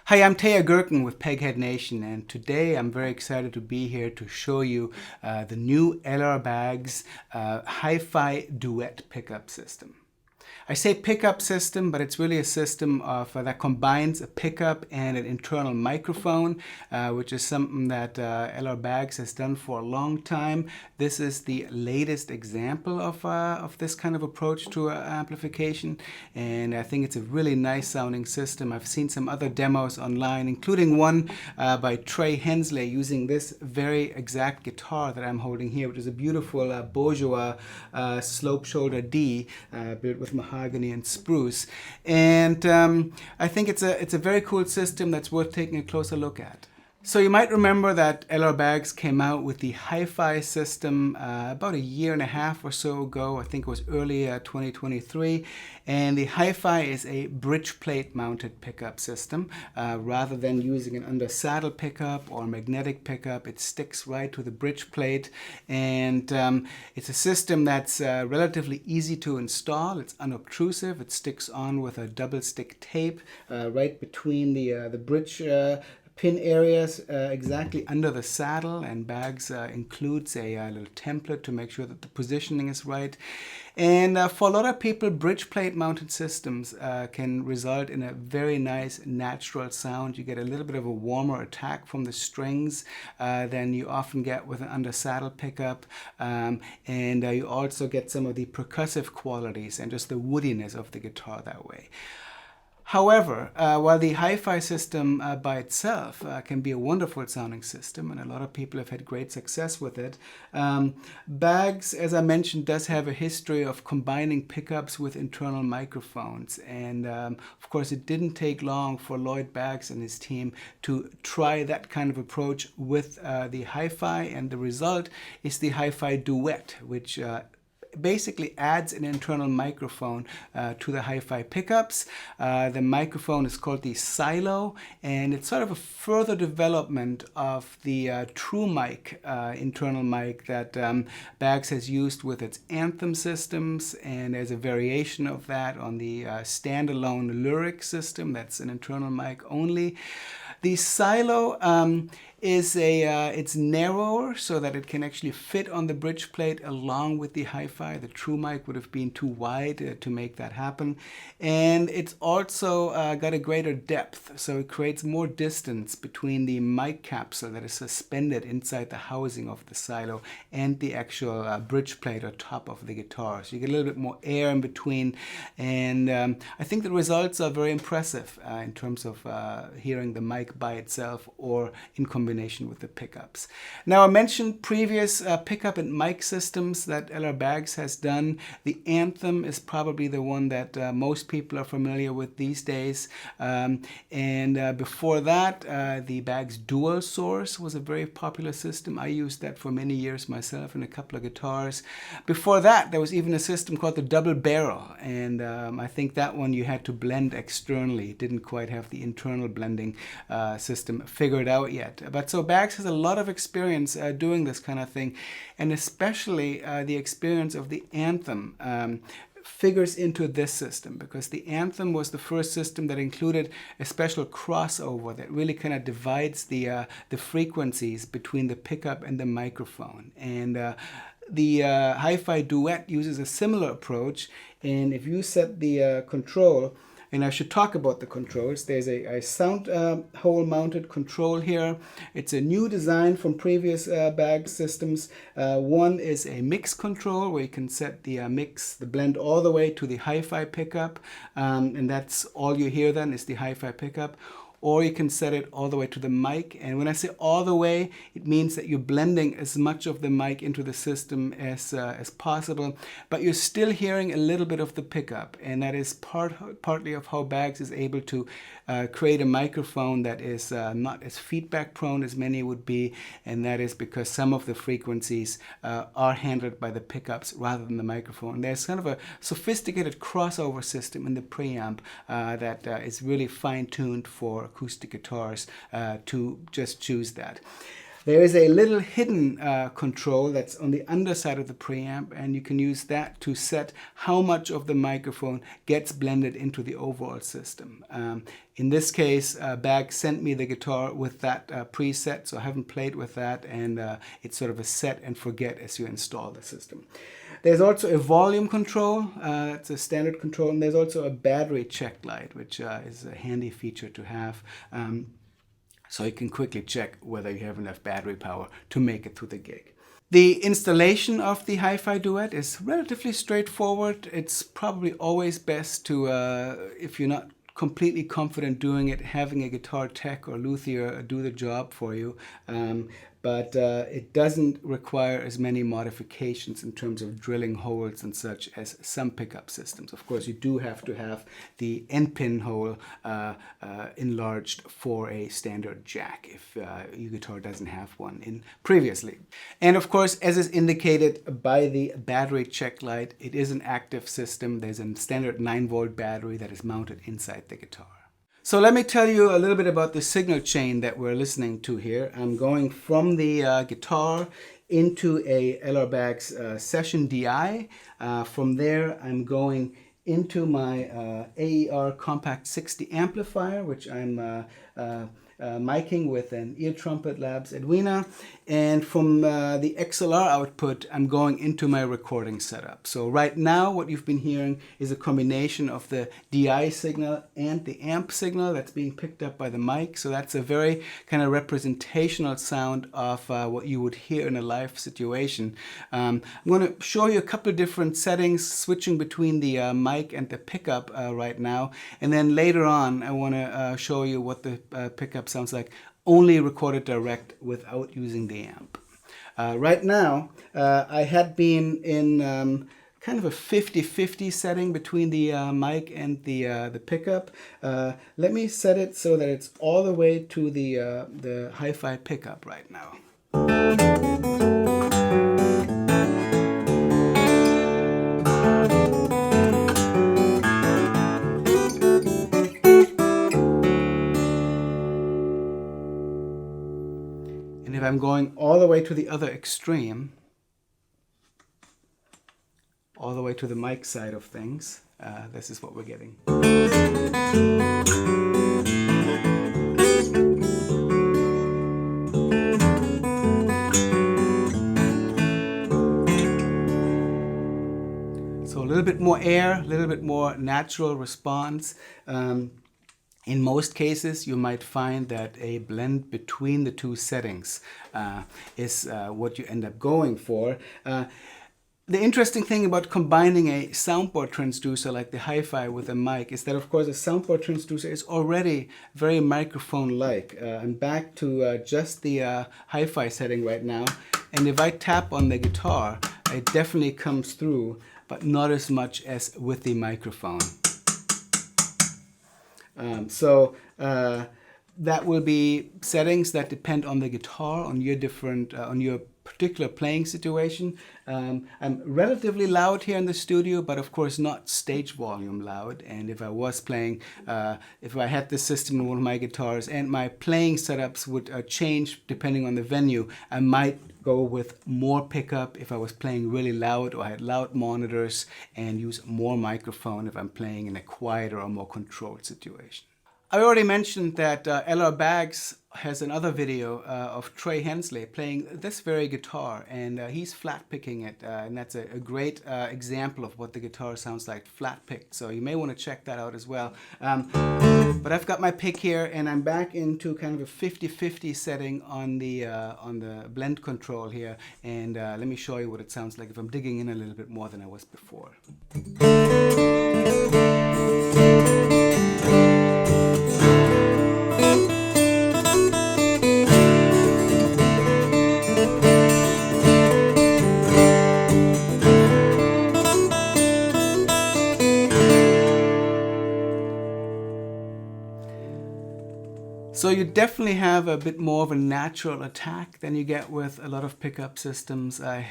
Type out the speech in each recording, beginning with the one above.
Hi, I'm Teja Gerken with Peghead Nation, and today I'm very excited to be here to show you the new Lloyd Baggs HiFi Duet pickup system. I say pickup system, but it's really a system that combines a pickup and an internal microphone, which is something that Lloyd Baggs has done for a long time. This is the latest example of this kind of approach to amplification, and I think it's a really nice sounding system. I've seen some other demos online, including one by Trey Hensley using this very exact guitar that I'm holding here, which is a beautiful Bourgeois Slope D built with mahogany and spruce, and I think it's a very cool system that's worth taking a closer look at. So you might remember that Lloyd Baggs came out with the HiFi system about a year and a half or so ago. I think it was early 2023. And the HiFi is a bridge plate mounted pickup system. Rather than using an under saddle pickup or magnetic pickup, it sticks right to the bridge plate. And it's a system that's relatively easy to install. It's unobtrusive. It sticks on with a double stick tape right between the bridge pin areas exactly under the saddle, and Baggs includes a little template to make sure that the positioning is right. And for a lot of people, bridge plate mounted systems can result in a very nice natural sound. You get a little bit of a warmer attack from the strings than you often get with an under saddle pickup, and you also get some of the percussive qualities and just the woodiness of the guitar that way. However, while the HiFi system by itself can be a wonderful sounding system, and a lot of people have had great success with it, Baggs, as I mentioned, does have a history of combining pickups with internal microphones. And of course, it didn't take long for Lloyd Baggs and his team to try that kind of approach with the HiFi, and the result is the HiFi Duet, which basically adds an internal microphone to the HiFi pickups. The microphone is called the Silo, and it's sort of a further development of the True Mic internal mic that Baggs has used with its Anthem systems, and there's a variation of that on the standalone Lyric system that's an internal mic only. The Silo it's narrower so that it can actually fit on the bridge plate along with the HiFi. The True Mic would have been too wide to make that happen. And it's also got a greater depth, so it creates more distance between the mic capsule that is suspended inside the housing of the Silo and the actual bridge plate or top of the guitar. So you get a little bit more air in between, and I think the results are very impressive in terms of hearing the mic by itself or in combination with the pickups. Now, I mentioned previous pickup and mic systems that Lloyd Baggs has done. The Anthem is probably the one that most people are familiar with these days. And before that, the Baggs Dual Source was a very popular system. I used that for many years myself in a couple of guitars. Before that, there was even a system called the Double Barrel. And I think that one you had to blend externally. It didn't quite have the internal blending system figured out yet. But so Baggs has a lot of experience doing this kind of thing, and especially the experience of the Anthem figures into this system, because the Anthem was the first system that included a special crossover that really kind of divides the frequencies between the pickup and the microphone. And the HiFi Duet uses a similar approach, and if you set the control, and I should talk about the controls. There's a sound hole mounted control here. It's a new design from previous Baggs systems. One is a mix control where you can set the the blend all the way to the HiFi pickup, and that's all you hear then is the HiFi pickup. Or you can set it all the way to the mic. And when I say all the way, it means that you're blending as much of the mic into the system as possible, but you're still hearing a little bit of the pickup. And that is partly of how Baggs is able to create a microphone that is not as feedback prone as many would be. And that is because some of the frequencies are handled by the pickups rather than the microphone. There's kind of a sophisticated crossover system in the preamp that is really fine-tuned for acoustic guitars to just choose that. There is a little hidden control that's on the underside of the preamp, and you can use that to set how much of the microphone gets blended into the overall system. In this case, Baggs sent me the guitar with that preset, so I haven't played with that, and it's sort of a set and forget as you install the system. There's also a volume control, that's a standard control, and there's also a battery check light, which is a handy feature to have. So you can quickly check whether you have enough battery power to make it through the gig. The installation of the HiFi Duet is relatively straightforward. It's probably always best to, if you're not completely confident doing it, having a guitar tech or luthier do the job for you. But it doesn't require as many modifications in terms of drilling holes and such as some pickup systems. Of course, you do have to have the end pin hole enlarged for a standard jack if your guitar doesn't have one in previously. And of course, as is indicated by the battery check light, it is an active system. There's a standard 9-volt battery that is mounted inside the guitar. So let me tell you a little bit about the signal chain that we're listening to here. I'm going from the guitar into a LR Baggs Session DI. From there, I'm going into my AER Compact 60 amplifier, which I'm miking with an Ear Trumpet Labs Edwina. And from the XLR output, I'm going into my recording setup. So right now, what you've been hearing is a combination of the DI signal and the amp signal that's being picked up by the mic. So that's a very kind of representational sound of what you would hear in a live situation. I'm going to show you a couple of different settings, switching between the mic and the pickup right now. And then later on, I want to show you what the pickup sounds like only recorded direct without using the amp. Right now, I had been in kind of a 50-50 setting between the mic and the pickup. Let me set it so that it's all the way to the HiFi pickup right now. If I'm going all the way to the other extreme, all the way to the mic side of things, this is what we're getting. So a little bit more air, a little bit more natural response. In most cases, you might find that a blend between the two settings is what you end up going for. The interesting thing about combining a soundboard transducer like the HiFi with a mic is that, of course, a soundboard transducer is already very microphone-like. I'm back to just the HiFi setting right now, and if I tap on the guitar, it definitely comes through, but not as much as with the microphone. That will be settings that depend on the guitar, on your particular playing situation. I'm relatively loud here in the studio, but of course not stage volume loud. And if I was playing, if I had this system in one of my guitars and my playing setups would change depending on the venue, I might go with more pickup if I was playing really loud or I had loud monitors, and use more microphone if I'm playing in a quieter or more controlled situation. I already mentioned that LR Baggs has another video of Trey Hensley playing this very guitar, and he's flat picking it, and that's a great example of what the guitar sounds like flat picked. So you may want to check that out as well. But I've got my pick here, and I'm back into kind of a 50-50 setting on the blend control here, and let me show you what it sounds like if I'm digging in a little bit more than I was before. So you definitely have a bit more of a natural attack than you get with a lot of pickup systems. I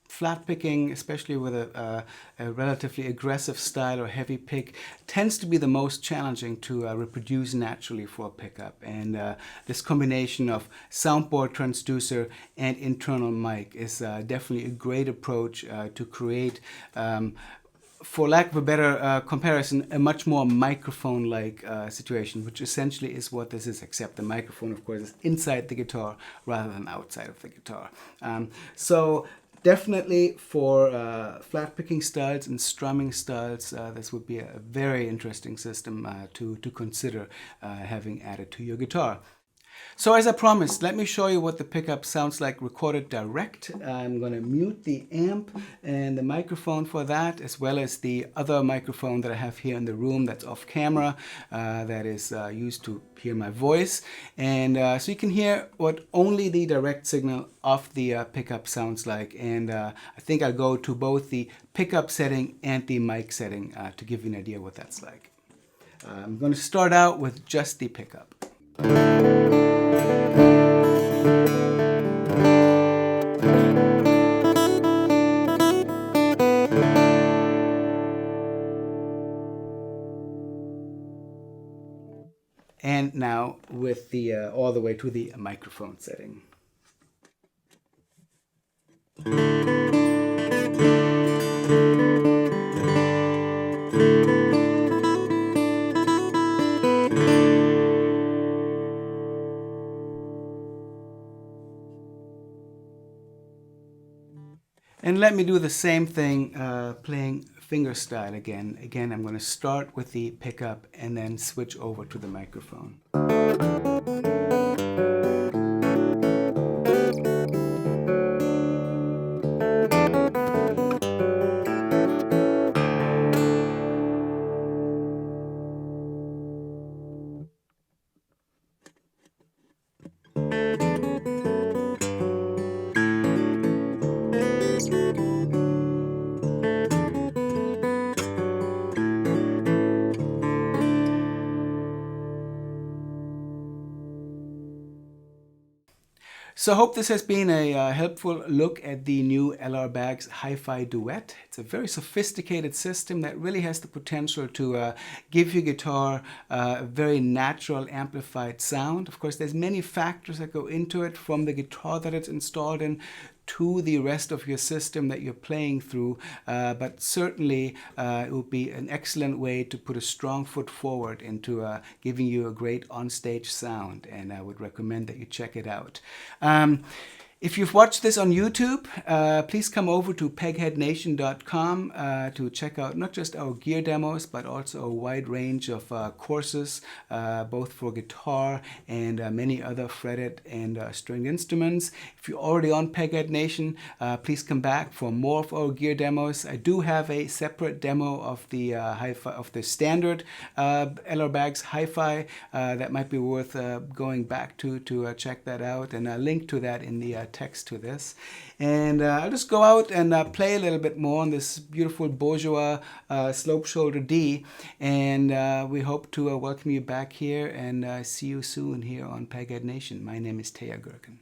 Flat picking, especially with a relatively aggressive style or heavy pick, tends to be the most challenging to reproduce naturally for a pickup. And this combination of soundboard transducer and internal mic is definitely a great approach to create, for lack of a better comparison, a much more microphone-like situation, which essentially is what this is, except the microphone, of course, is inside the guitar rather than outside of the guitar. So definitely for flat picking styles and strumming styles, this would be a very interesting system to consider having added to your guitar. So as I promised, let me show you what the pickup sounds like recorded direct. I'm going to mute the amp and the microphone for that, as well as the other microphone that I have here in the room that's off camera, that is used to hear my voice. And so you can hear what only the direct signal of the pickup sounds like. And I think I'll go to both the pickup setting and the mic setting to give you an idea what that's like. I'm going to start out with just the pickup. And now with the all the way to the microphone setting. And let me do the same thing playing fingerstyle again. Again, I'm going to start with the pickup and then switch over to the microphone. So I hope this has been a helpful look at the new Lloyd Baggs HiFi Duet. It's a very sophisticated system that really has the potential to give your guitar a very natural amplified sound. Of course, there's many factors that go into it, from the guitar that it's installed in to the rest of your system that you're playing through, but certainly it would be an excellent way to put a strong foot forward into giving you a great onstage sound, and I would recommend that you check it out. If you've watched this on YouTube, please come over to pegheadnation.com to check out not just our gear demos, but also a wide range of courses, both for guitar and many other fretted and stringed instruments. If you're already on Peghead Nation, please come back for more of our gear demos. I do have a separate demo of the standard Lloyd Baggs HiFi that might be worth going back to check that out, and I'll link to that in the text to this. And I'll just go out and play a little bit more on this beautiful Bourgeois Slope D, and we hope to welcome you back here and see you soon here on Peghead Nation. My name is Teja Gerken.